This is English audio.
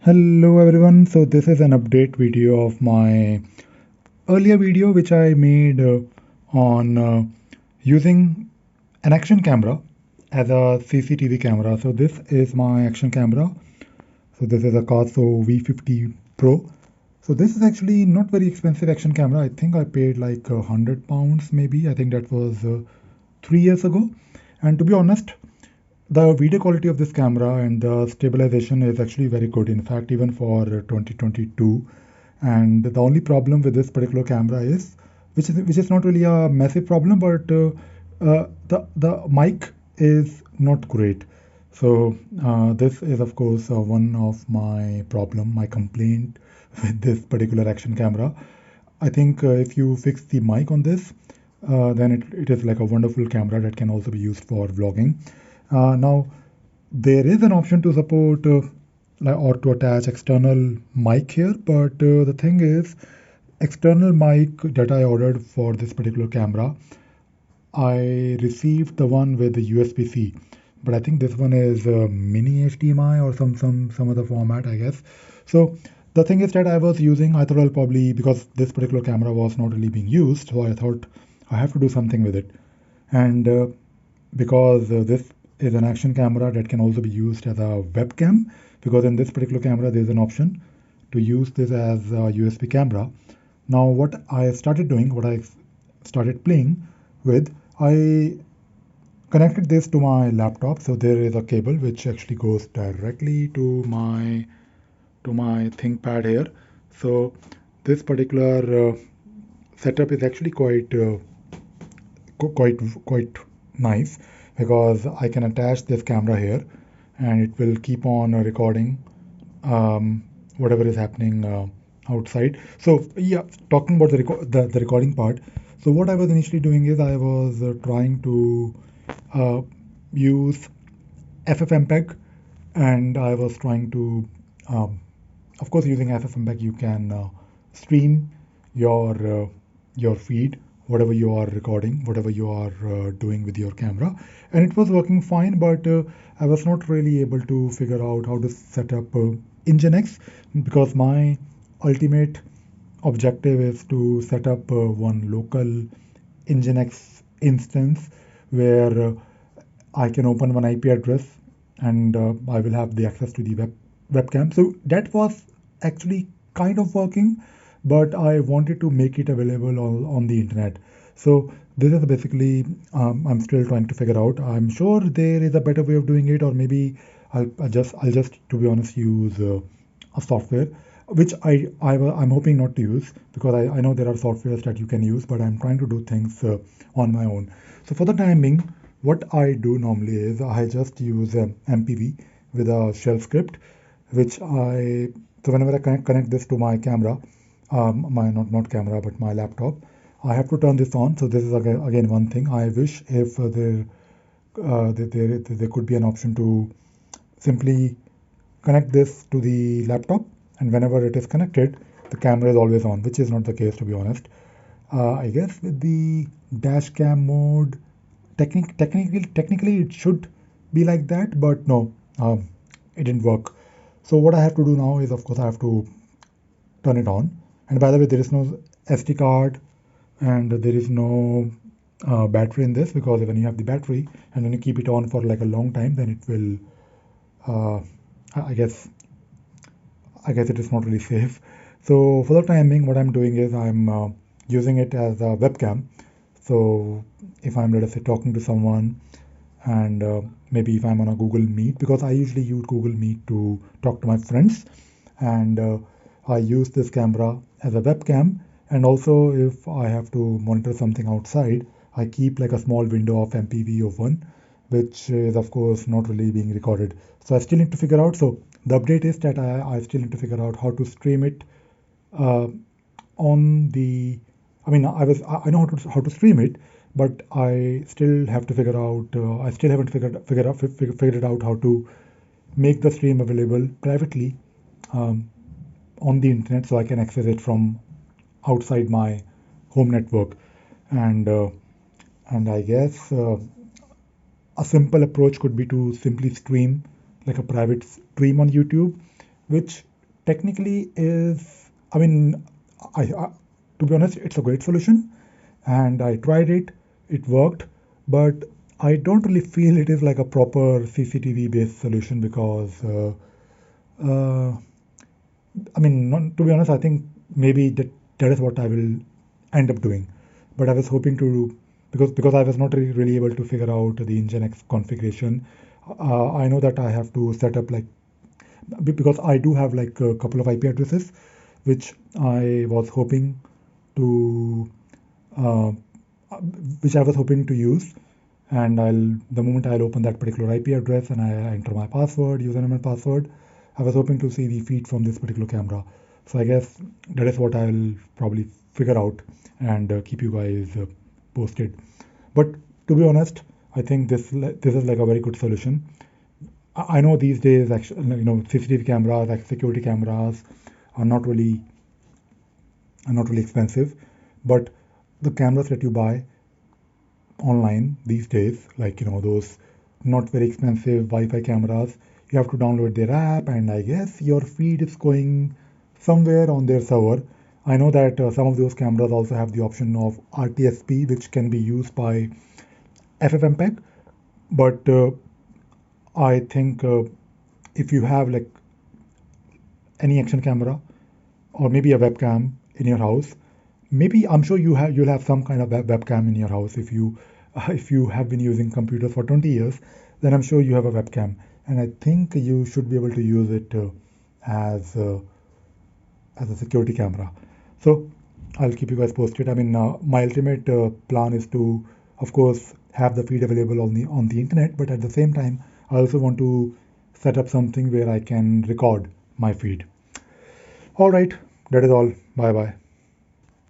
Hello everyone, so this is an update video of my earlier video which I made on using an action camera as a CCTV camera. So this is my action camera. So this is a Akaso V50 Pro. So this is actually not very expensive action camera. I think I paid like £100 maybe. I think that was 3 years ago. And to be honest, the video quality of this camera and the stabilization is actually very good. In fact, even for 2022. And the only problem with this particular camera is, which is not really a massive problem, but the mic is not great. So this is of course one of my complaint with this particular action camera. I think if you fix the mic on this, then it is like a wonderful camera that can also be used for vlogging. Now, there is an option to support or to attach external mic here, but the thing is, external mic that I ordered for this particular camera, I received the one with the USB-C, but I think this one is mini HDMI or some other format, I guess. So the thing is that I thought I'll probably, because this particular camera was not really being used, so I thought I have to do something with it. And because this is an action camera that can also be used as a webcam, because in this particular camera there's an option to use this as a USB camera. Now what I started doing, what I started playing with, I connected this to my laptop. So there is a cable which actually goes directly to my ThinkPad here. So this particular setup is actually quite nice, because I can attach this camera here and it will keep on recording whatever is happening outside. So yeah, talking about the recording part. So what I was initially doing is I was trying to uh, use FFmpeg, and I was trying to, of course, using FFmpeg you can stream your your feed, whatever you are recording, whatever you are doing with your camera, and it was working fine. But I was not really able to figure out how to set up Nginx, because my ultimate objective is to set up one local Nginx instance where I can open one IP address, and I will have the access to the webcam. So that was actually kind of working, but I wanted to make it available on the internet. So this is basically, I'm still trying to figure out. I'm sure there is a better way of doing it, or maybe I'll just to be honest use a software which I'm hoping not to use, because I know there are softwares that you can use, but I'm trying to do things on my own. So for the time being, what I do normally is I just use MPV with a shell script, which so whenever I connect this to my camera, my not camera but my laptop, I have to turn this on. So this is again one thing. I wish if there could be an option to simply connect this to the laptop, and whenever it is connected, the camera is always on, which is not the case, to be honest. I guess with the dash cam mode, technically it should be like that, but no, it didn't work. So what I have to do now is, of course, I have to turn it on. And by the way, there is no SD card, and there is no battery in this, because when you have the battery and when you keep it on for like a long time, then it will, uh, I guess, it is not really safe. So for the time being, what I'm doing is I'm using it as a webcam. So if I'm, let us say, talking to someone, and maybe if I'm on a Google Meet, because I usually use Google Meet to talk to my friends, and I use this camera as a webcam. And also, if I have to monitor something outside, I keep like a small window of MPV of one, which is of course not really being recorded. So I still need to figure out. So the update is that I still need to figure out how to stream it uh, on the. I mean, I know how to stream it, but I still have to figure out. I still haven't figured it out how to make the stream available privately um, on the internet, so I can access it from outside my home network. And I guess a simple approach could be to simply stream like a private stream on YouTube, which technically is, I mean, I to be honest, it's a great solution, and I tried it. It worked, but I don't really feel it is like a proper CCTV based solution because, uh, I mean, not, to be honest, I think maybe that is what I will end up doing. But I was hoping to, because I was not really able to figure out the Nginx configuration. I know that I have to set up like, because I do have like a couple of IP addresses, which I was hoping to, uh, which I was hoping to use. And the moment I'll open that particular IP address and I enter my password, username and password, I was hoping to see the feed from this particular camera. So I guess that is what I'll probably figure out and keep you guys posted. But to be honest, I think this is like a very good solution. I know these days, actually, CCTV cameras, like security cameras, are not really expensive, but the cameras that you buy online these days, like those not very expensive Wi-Fi cameras, you have to download their app, and I guess your feed is going somewhere on their server. I know that some of those cameras also have the option of RTSP, which can be used by FFmpeg, but I think if you have like any action camera or maybe a webcam in your house, maybe I'm sure you'll have some kind of webcam in your house. If you have been using computers for 20 years, then I'm sure you have a webcam, and I think you should be able to use it as as a security camera. So I'll keep you guys posted. I mean, my ultimate plan is to, of course, have the feed available on the internet, but at the same time, I also want to set up something where I can record my feed. All right, that is all. Bye bye.